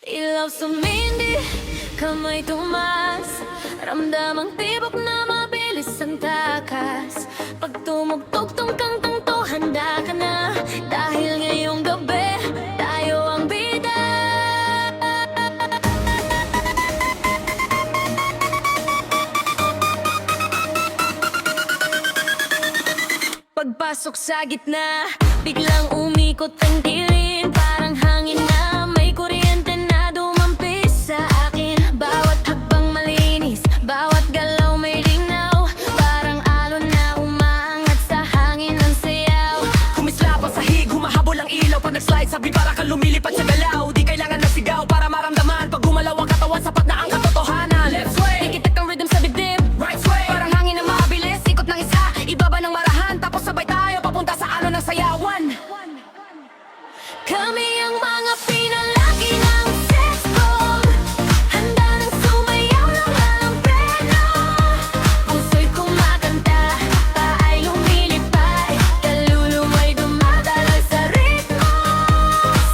Ilaw sumindi, kamay tumas, ramdamang tibok na mabilis ang takas. Pag tumugtog tong kantong to, handa ka na. Dahil ngayong gabi, tayo ang bida. Pagpasok sa gitna, biglang umikot ang dilim. Parang hangin na may kuryente na dumampis sa akin. Bawat hakbang malinis, bawat galaw may linaw. Parang alon na umaangat sa hangin ng sayaw. Kumislap ang sahig, humahabol ang ilaw. Pag nag-slide, sabi para kang lumilipad sa galaw. Di kailangan ng sigaw para maramdaman. Pag gumalaw ang katawan, sapat na ang katotohanan. Left sway, Tikitak ang rhythm sa dibdib. right sway, Parang hangin na mabilis, ikot ng isa, ibaba ng marahan. Tapos sabay tayo papunta sa alon ng sayawan. Kami ang mga pinalaki ng sex bomb. Handa nang sumayaw ng walang preno. Puso'y kumakanta, paay lumilipad. Kaluluwa'y dumadaloy sa ritmo.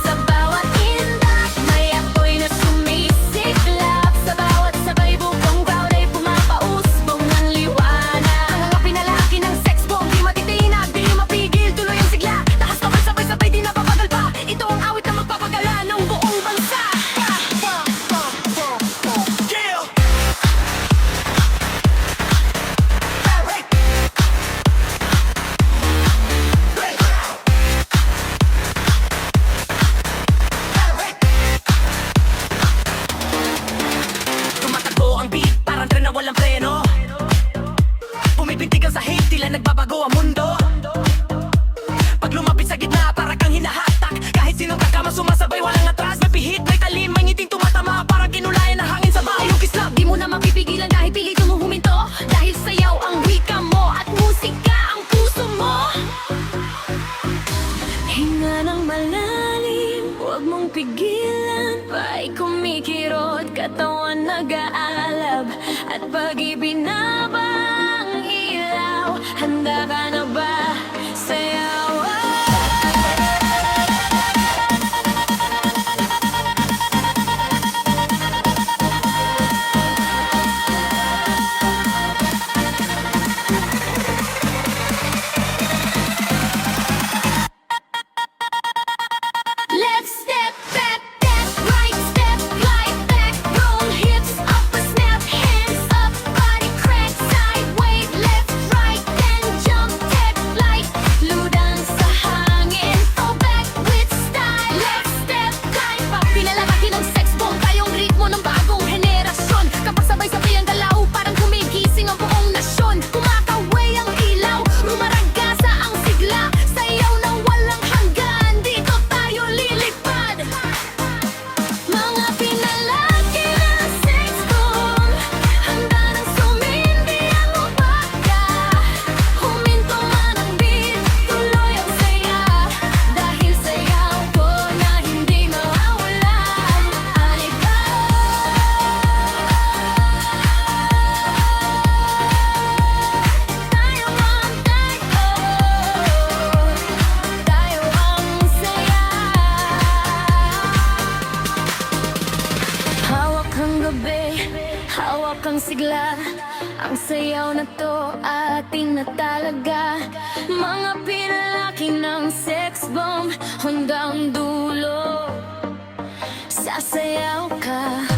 Sa bawat indak, may apoy na sumisiklap. Sa bawat sabay bukong crowd ay pumapausbong ng liwanag. Ang mga pinalaki ng sex bomb, di matitinag, di mapigil, tuloy ang sigla. Takas kamay, sabay-sabay, di napapagal pa. Ito ang awit na magpapagala ng buong bansa. Yeah! Tumatakbo ang beat, parang tren na walang preno. Pumipintig ang sahig, tila nagbabago ang mundo. Pag lumapit sa gitna, para kang hinahatak. Kahit sinong kakama, sumasabay, walang atras. May pihit, may talim, may ngiting tumatama. Parang kinulayan ng hangin sa bayong kislap. Di mo na mapipigilan kahit pilit mo huminto. Dahil sayaw ang wika mo at musika ang puso mo. Hinga ng malalim, huwag mong pigilan. Pa'y kumikirot, katawan nag-aalab. At pag ibinaba ang ilaw, handa ka na ba? Sayaw. Left step back, step right step, glide back, roll hips up a snap, hands up, body crack, side wave, left right, then jump, tap light, ludan sa hangin, fall back with style. Left step, climb back, pinalaki ng sex bomb, tayong ritmo ng bagong henerasyon. Kapag sabay-sabay ang galaw, parang gumigising ang buong nasyon. Kumakaway ang ilaw, rumaragasa ang sigla, sayaw na walang hanggan, dito tayo lilipad. Mga pinalaki ng sex bomb, handa nang sumindi ang umaga. Huminto man ang beat, tuloy ang saya. Dahil sayaw ko na hindi mawawala. Aniba. Tayo ang saya. Hawak ang gabi, hawak ang sigla. Ang sayaw na to ating natalaga. Mga pinalaki ng sex bomb, hanggang dulo. Sasayaw ka.